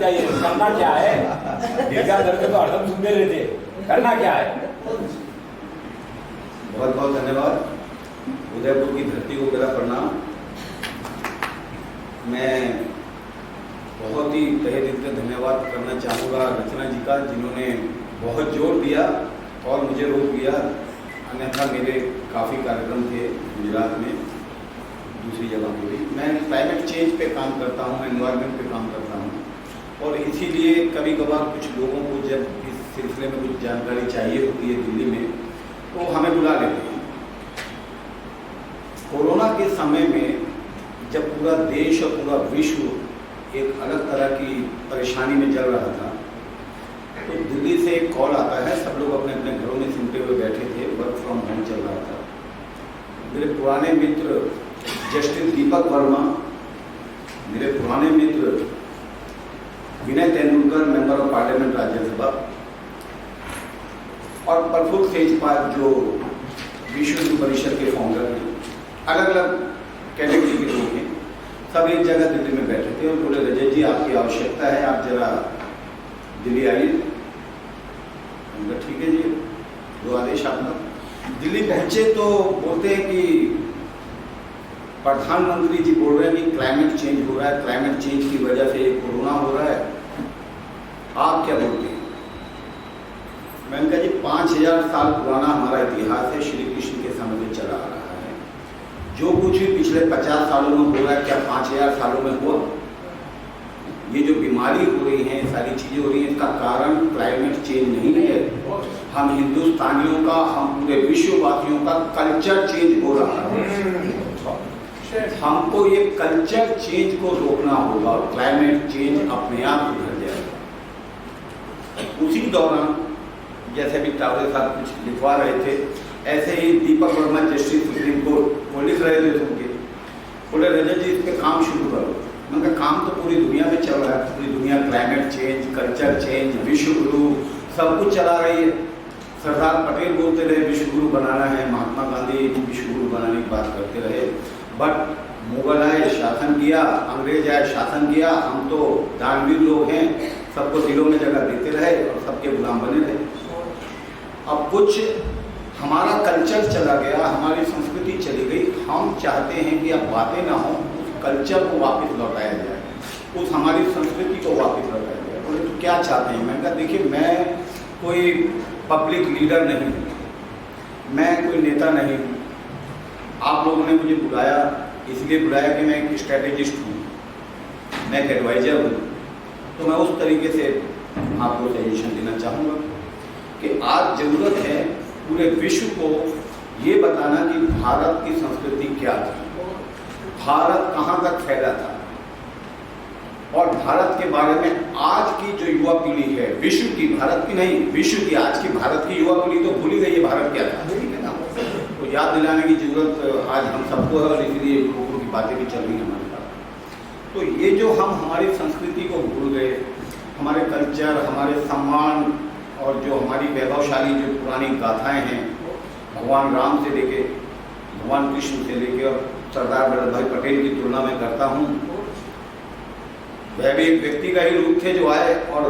करना क्या है? गिरजा दर्द तो हरदम सुनते रहते, करना क्या है? बहुत बहुत धन्यवाद। उदयपुर की धरती को मेरा प्रणाम। मैं बहुत ही तहे दिल से धन्यवाद करना चाहूँगा रचना जी का, जिन्होंने बहुत जोर दिया और मुझे रोक दिया। अन्यथा मेरे काफ़ी कार्यक्रम थे गुजरात में, दूसरी जगह पे भी। मैं क्लाइमेट चेंज पे काम करता हूँ, एनवायरनमेंट पे काम करता हूँ, और इसीलिए कभी कभार कुछ लोगों को जब इस सिलसिले में कुछ जानकारी चाहिए होती है दिल्ली में, तो हमें बुला लेते हैं। कोरोना के समय में जब पूरा देश और पूरा विश्व एक अलग तरह की परेशानी में चल रहा था, तो दिल्ली से एक कॉल आता है। सब लोग अपने अपने घरों में सिमटे हुए बैठे थे, वर्क फ्रॉम होम चल रहा था। मेरे पुराने मित्र जस्टिस दीपक वर्मा, मेरे पुराने मित्र Vinay Tendulkar, member of parliament Rajya Sabha, और प्रफुल्ल तेजपाल जो विश्व हिंदू परिषद के फाउंडर हैं, अलग अलग कैटेगरी के लोग हैं, सब एक जगह दिल्ली में बैठे थे और बोले, रजत जी आपकी आवश्यकता है, आप जरा दिल्ली आइए। ठीक है जी, जो आदेश आपका। दिल्ली पहुंचे तो बोलते हैं कि प्रधानमंत्री जी बोल रहे हैं कि क्लाइमेट चेंज हो रहा है, क्लाइमेट चेंज की वजह से कोरोना हो रहा है, आप क्या बोलते हैं? मैंने कहा जी 5000 साल पुराना हमारा इतिहास है, श्री कृष्ण के समय से चला आ रहा है। जो कुछ भी पिछले 50 सालों में हो रहा है, क्या 5000 सालों में हुआ? ये जो बीमारी हो रही है, सारी चीजें हो रही हैं, इसका कारण क्लाइमेट चेंज नहीं है। हम हिंदुस्तानियों का, हम पूरे विश्ववासियों का कल्चर चेंज हो रहा है। हमको ये कल्चर चेंज को रोकना होगा और क्लाइमेट चेंज अपने आप उभर जाएगा। उसी दौरान जैसे भी टावरे साहब कुछ लिखवा रहे थे, ऐसे ही Deepak Verma justice supreme court वो लिख रहे थे, सुनके बोले रजत जी इस पे काम शुरू करो। मैंने काम तो पूरी दुनिया में चल रहा है, पूरी दुनिया क्लाइमेट चेंज, कल्चर चेंज, विश्व गुरु सब कुछ चला रही है। सरदार पटेल बोलते रहे विश्व गुरु बनाना है, महात्मा गांधी विश्व गुरु बनाने की बात करते रहे, बट मुगल आए शासन किया, अंग्रेज आए शासन किया, हम तो दानवीर लोग हैं, सबको दिलों में जगह देते रहे और सबके गुलाम बने रहे। अब कुछ हमारा कल्चर चला गया, हमारी संस्कृति चली गई। हम चाहते हैं कि अब बातें ना हो, उस कल्चर को वापस लौटाया जाए, उस हमारी संस्कृति को वापस लौटाया जाए। बोले तो क्या चाहते हैं? मैंने कहा देखिए, मैं कोई पब्लिक लीडर नहीं हूँ, मैं कोई नेता नहीं हूँ। आप लोगों ने मुझे बुलाया, इसलिए बुलाया कि मैं एक स्ट्रैटेजिस्ट हूँ, मैं एक एडवाइजर हूँ। तो मैं उस तरीके से आपको सजेशन देना चाहूँगा कि आज ज़रूरत है पूरे विश्व को ये बताना कि भारत की संस्कृति क्या थी, भारत कहाँ तक फैला था, और भारत के बारे में आज की जो युवा पीढ़ी है, विश्व की, भारत की नहीं, विश्व की, आज की भारत की युवा पीढ़ी तो भूल ही गई है भारत क्या था, ठीक है ना? तो याद दिलाने की जरूरत आज हम सबको है, और इसलिए लोगों की बातें भी चल रही हैं हमारे पास। तो ये जो हम हमारी संस्कृति को भूल गए, हमारे कल्चर, हमारे सम्मान, और जो हमारी वैभवशाली जो पुरानी गाथाएं हैं, भगवान राम से लेके भगवान कृष्ण से लेके और सरदार वल्लभ भाई पटेल की तुलना में करता हूँ। वह भी एक व्यक्ति का ही रूप थे जो आए और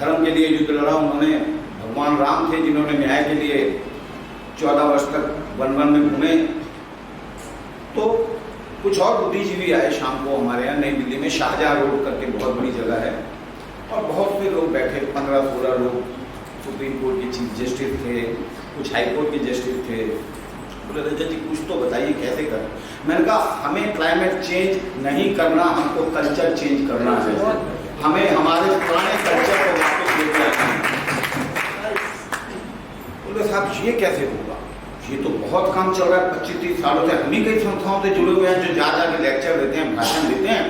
धर्म के लिए युद्ध लड़ा। उन्होंने, भगवान राम थे जिन्होंने न्याय के लिए 14 वर्ष तक वन वन में घूमे। तो कुछ और बुद्धिजीवी आए शाम को हमारे यहाँ नई दिल्ली में, शाहजहाँ रोड करके बहुत बड़ी जगह है, और बहुत से लोग बैठे, 15-16 लोग। सुप्रीम कोर्ट के चीफ जस्टिस थे, कुछ हाई कोर्ट के जस्टिस थे। बोले रजत जी कुछ तो बताइए कैसे करें? मैंने कहा हमें क्लाइमेट चेंज नहीं करना, हमको कल्चर चेंज करना है। हमें हमारे पुराने कल्चर को वापस लेके आना है। बोले साहब ये कैसे होगा? ये तो बहुत काम चल रहा है 25-30 सालों से, हम ही कई संस्थाओं से जुड़े हुए हैं जो जा के लेक्चर देते हैं, भाषण देते हैं,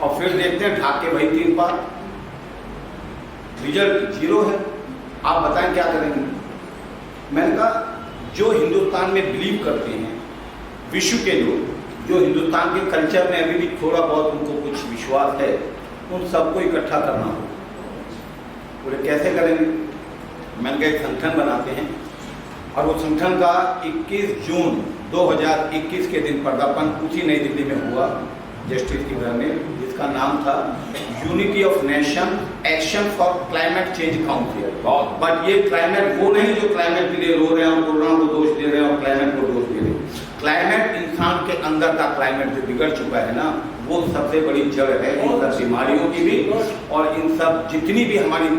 और फिर देखते हैं ढाक के वही 3 बार, रिजल्ट 0 है। आप बताएं क्या करेंगे? मैंने कहा जो हिंदुस्तान में बिलीव करते हैं, विश्व के लोग जो हिंदुस्तान के कल्चर में अभी भी थोड़ा बहुत उनको कुछ विश्वास है, उन सबको इकट्ठा करना हो। बोले कैसे करेंगे? मैंने कहा एक संगठन बनाते हैं, और वो संगठन का 21 जून 2021 के दिन पर्दापण उसी नई दिल्ली में हुआ, जस्टिस की घर में, जिसका नाम था unity of nation action for climate change council. But ये क्लाइमेट वो नहीं जो क्लाइमेट के लिए रो रहे हैं और कोरोना को दोष दे रहे हैं और क्लाइमेट को दोष दे रहे हैं। क्लाइमेट इंसान के अंदर का क्लाइमेट जो बिगड़ चुका है ना, वो सबसे बड़ी जड़ है इन सब बीमारियों की भी, और इन सब जितनी भी हमारी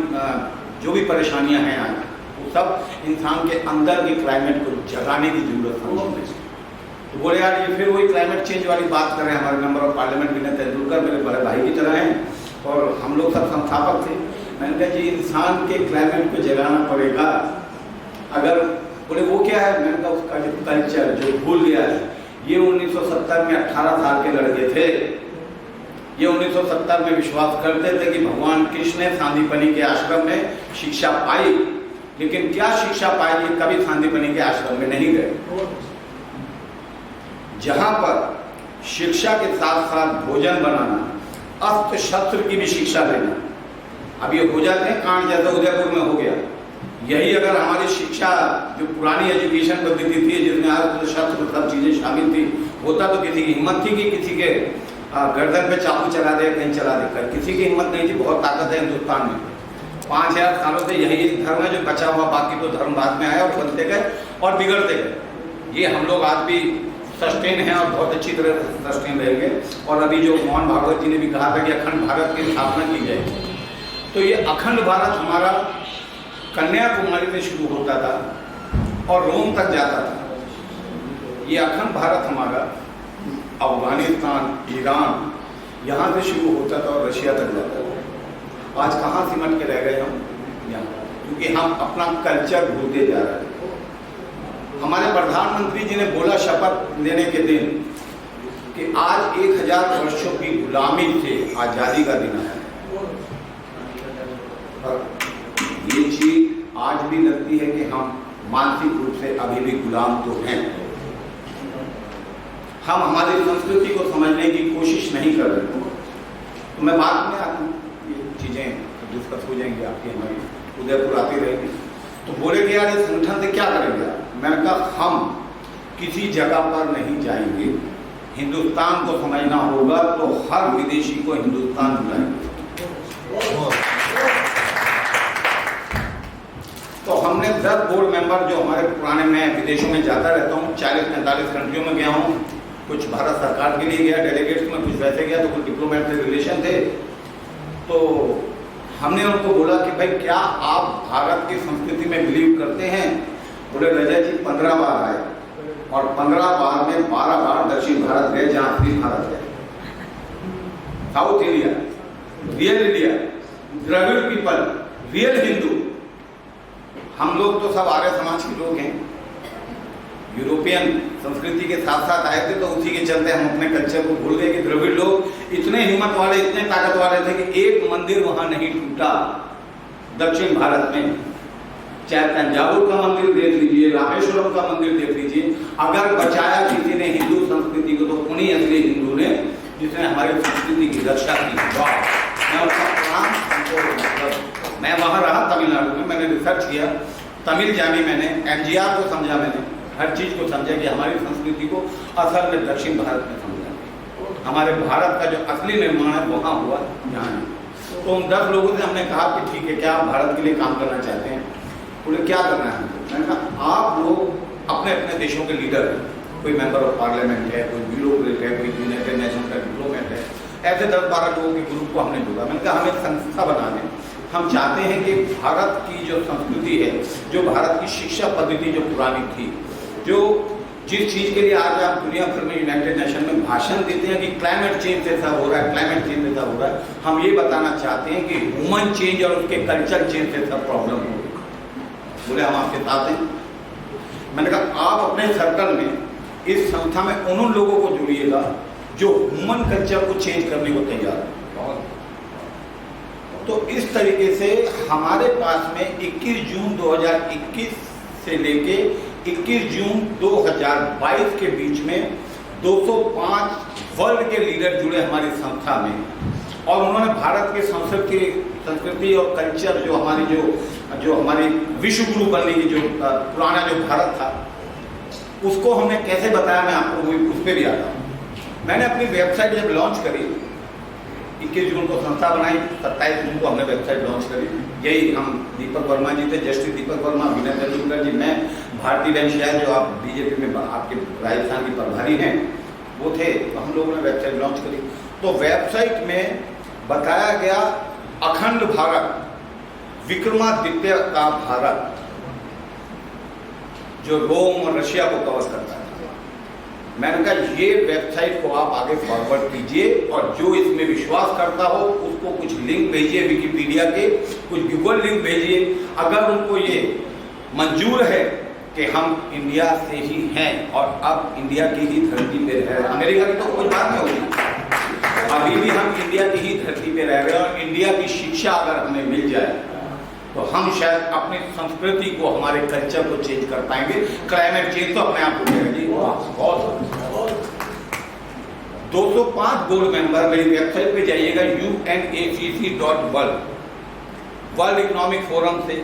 जो भी परेशानियां हैं आज, वो सब इंसान के अंदर के क्लाइमेट को जगाने की जरूरत है। तो बोले यार ये फिर वही क्लाइमेट चेंज वाली बात कर रहे हैं। हमारे मेंबर ऑफ पार्लियामेंट विनय तेंदुलकर मेरे बड़े भाई की तरह हैं और हम लोग सब संस्थापक थे। मैंने कहा जी इंसान के क्लाइमेट को जगाना पड़ेगा। अगर बोले वो क्या है, मैंने कहा उसका जो कल्चर जो भूल गया है। ये 1970 में 18 साल के लड़के थे, ये 1970 में विश्वास करते थे कि भगवान कृष्ण ने सांदीपनी के आश्रम में शिक्षा पाई, लेकिन क्या शिक्षा पाई, ये कभी सांदीपनी के आश्रम में नहीं गए। जहां पर शिक्षा के साथ साथ भोजन बनाना, अस्त्र शस्त्र की भी शिक्षा देना, अब ये हो जाते हैं कांड जैसा उदयपुर में हो गया। यही अगर हमारी शिक्षा जो पुरानी एजुकेशन पद्धति थी जिसमें अस्त्र शस्त्र सब चीजें शामिल थी, होता तो किसी की हिम्मत थी कि किसी के गर्दन पे चाकू चला दे, कहीं चला दे कर, किसी की हिम्मत नहीं थी। बहुत ताकत है हिंदुस्तान में। 5000 सालों से यही धर्म है जो बचा हुआ, बाकी तो धर्म बाद में आया और बनते गए और बिगड़ते गए। ये हम लोग आज भी सस्टेन है और बहुत अच्छी तरह सस्टेन रहेंगे। और अभी जो मोहन भागवत जी ने भी कहा था कि अखंड भारत की स्थापना की जाएगी, तो ये अखंड भारत हमारा कन्याकुमारी से शुरू होता था और रोम तक जाता था। ये अखंड भारत हमारा अफगानिस्तान, ईरान, यहाँ से शुरू होता था और रशिया तक जाता था। आज कहाँ सिमट के रह गए हम यहाँ, क्योंकि हम अपना कल्चर भूलते जा रहे हैं। हमारे प्रधानमंत्री जी ने बोला शपथ लेने के दिन कि आज 1000 वर्षों की गुलामी से आजादी का दिन आया। और ये चीज आज भी लगती है कि हम मानसिक रूप से अभी भी गुलाम तो हैं। हम हमारी संस्कृति को समझने की कोशिश नहीं कर रहे। तो मैं बाद में आपको ये चीजें डिस्कस हो जाएंगी, आपकी हमारी उदयपुर आती रहेगी। तो बोले कि यार इस संगठन से क्या करेंगे। मैंने कहा हम किसी जगह पर नहीं जाएंगे, हिंदुस्तान को समझना होगा तो हर विदेशी को हिंदुस्तान बुलाएंगे। तो हमने 10 बोर्ड मेंबर जो हमारे पुराने, मैं विदेशों में जाता रहता हूँ, 40-45 कंट्रियों में गया हूँ। कुछ भारत सरकार के लिए गया डेलीगेट्स में, कुछ वैसे गया, तो कुछ डिप्लोमेट से रिलेशन थे। तो हमने उनको बोला कि भाई क्या आप भारत की संस्कृति में बिलीव करते हैं। बोले रजा जी 15 बार आए और 15 बार में 12 बार दक्षिण भारत गए, जहां फ्री भारत है, south India, real India, Dravida people, real Hindu. हम लोग तो सब आर्य समाज के लोग हैं, यूरोपियन संस्कृति के साथ साथ आए थे, तो उसी के चलते हम अपने कल्चर को भूल गए कि द्रविड़ लोग इतने हिम्मत वाले, इतने ताकत वाले थे कि एक मंदिर वहां नहीं टूटा दक्षिण भारत में। चाहे तंजावुर का मंदिर देख लीजिए, रामेश्वरम का मंदिर देख लीजिए, अगर बचाया किसी ने हिंदू संस्कृति को तो उन्हीं असली हिंदू ने जिसने हमारी संस्कृति की रक्षा की। मैं उसका प्रणाम, मैं वहां रहा तमिलनाडु में, मैंने रिसर्च किया, तमिल जानी मैंने, एमजीआर को समझा, मैंने हर चीज को समझा कि हमारी संस्कृति को असल में दक्षिण भारत में समझा। हमारे भारत का जो असली निर्माण है वहां हुआ, यहाँ नहीं। तो उन 10 लोगों से हमने कहा कि ठीक है, क्या आप भारत के लिए काम करना चाहते हैं। बोले क्या करना है। मैंने कहा आप लोग अपने अपने देशों के लीडर हैं, कोई मेंबर ऑफ पार्लियामेंट है, कोई ब्यूरोक्रेट है, कोई यूनाइटेड नेशन का डिप्लोमेट है, ऐसे 10-12 लोगों के ग्रुप को हमने जोड़ा। मैंने कहा हम एक संस्था बना दें, हम चाहते हैं कि भारत की जो संस्कृति है, जो भारत की शिक्षा पद्धति जो पुरानी थी, जो जिस चीज के लिए आज आप दुनिया भर में यूनाइटेड नेशन में भाषण देते हैं कि क्लाइमेट चेंज ऐसा हो रहा है, क्लाइमेट चेंज ऐसा हो रहा है, हम ये बताना चाहते हैं कि ह्यूमन चेंज और उसके कल्चर चेंज ऐसा प्रॉब्लम हो। बोले हम आपके साथ हैं। मैंने कहा आप अपने सर्कल में इस संस्था में उन लोगों को जोड़िएगा जो ह्यूमन कल्चर को चेंज करने को तैयार है। तो इस तरीके से हमारे पास में 21 जून 2021 से लेके 21 जून 2022 के बीच में 205 वर्ल्ड के लीडर जुड़े हमारी संस्था में, और उन्होंने भारत के संस्कृति और कल्चर जो हमारी विश्व गुरु बनने की जो पुराना जो भारत था उसको हमने कैसे बताया, मैं आपको उस पर भी आता हूँ। मैंने अपनी वेबसाइट जब लॉन्च करी, 21 जून को संस्था बनाई, 27 जून को हमने वेबसाइट लॉन्च करी। यही हम दीपक वर्मा जी थे, जस्टिस दीपक वर्मा, विनय तेंदुलकर जी, मैं, भारती बहन शायद जो आप बीजेपी में आपके राजस्थान की प्रभारी हैं वो थे, तो हम लोगों ने वेबसाइट लॉन्च करी। तो वेबसाइट में बताया गया अखंड भारत, विक्रमादित्य का भारत, जो रोम और रशिया को कवर करता है। मैंने कहा ये वेबसाइट को आप आगे फॉरवर्ड कीजिए और जो इसमें विश्वास करता हो उसको कुछ लिंक भेजिए विकिपीडिया के, कुछ गूगल लिंक भेजिए। अगर उनको ये मंजूर है कि हम इंडिया से ही हैं और अब इंडिया की ही धरती पे रह रहे हैं, अमेरिका की तो कोई बात नहीं होगी, अभी भी हम इंडिया की ही धरती पे रह रहे हैं और इंडिया की शिक्षा अगर हमें मिल जाए तो हम शायद अपनी संस्कृति को, हमारे कल्चर को चेंज कर पाएंगे। क्लाइमेट चेंज तो अपने आप हो जाएगा जी। बहुत 205 बोर्ड मेंबर, मेरी वेबसाइट पे जाइएगा unacc.world, वर्ल्ड इकोनॉमिक फोरम से,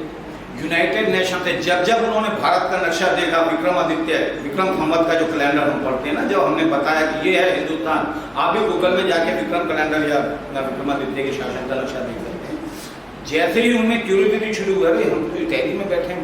यूनाइटेड नेशन से, जब उन्होंने भारत का नक्शा देखा, विक्रम संवत का जो कैलेंडर हम पढ़ते हैं ना, जब हमने बताया कि ये है हिंदुस्तान, आप भी गूगल में जाके विक्रम कैलेंडर या विक्रमादित्य के शासन का नक्शा देख सकते हैं। जैसे ही उनमें क्यूरियोसिटी शुरू कर दी, हम तो इटैली में बैठे हैं।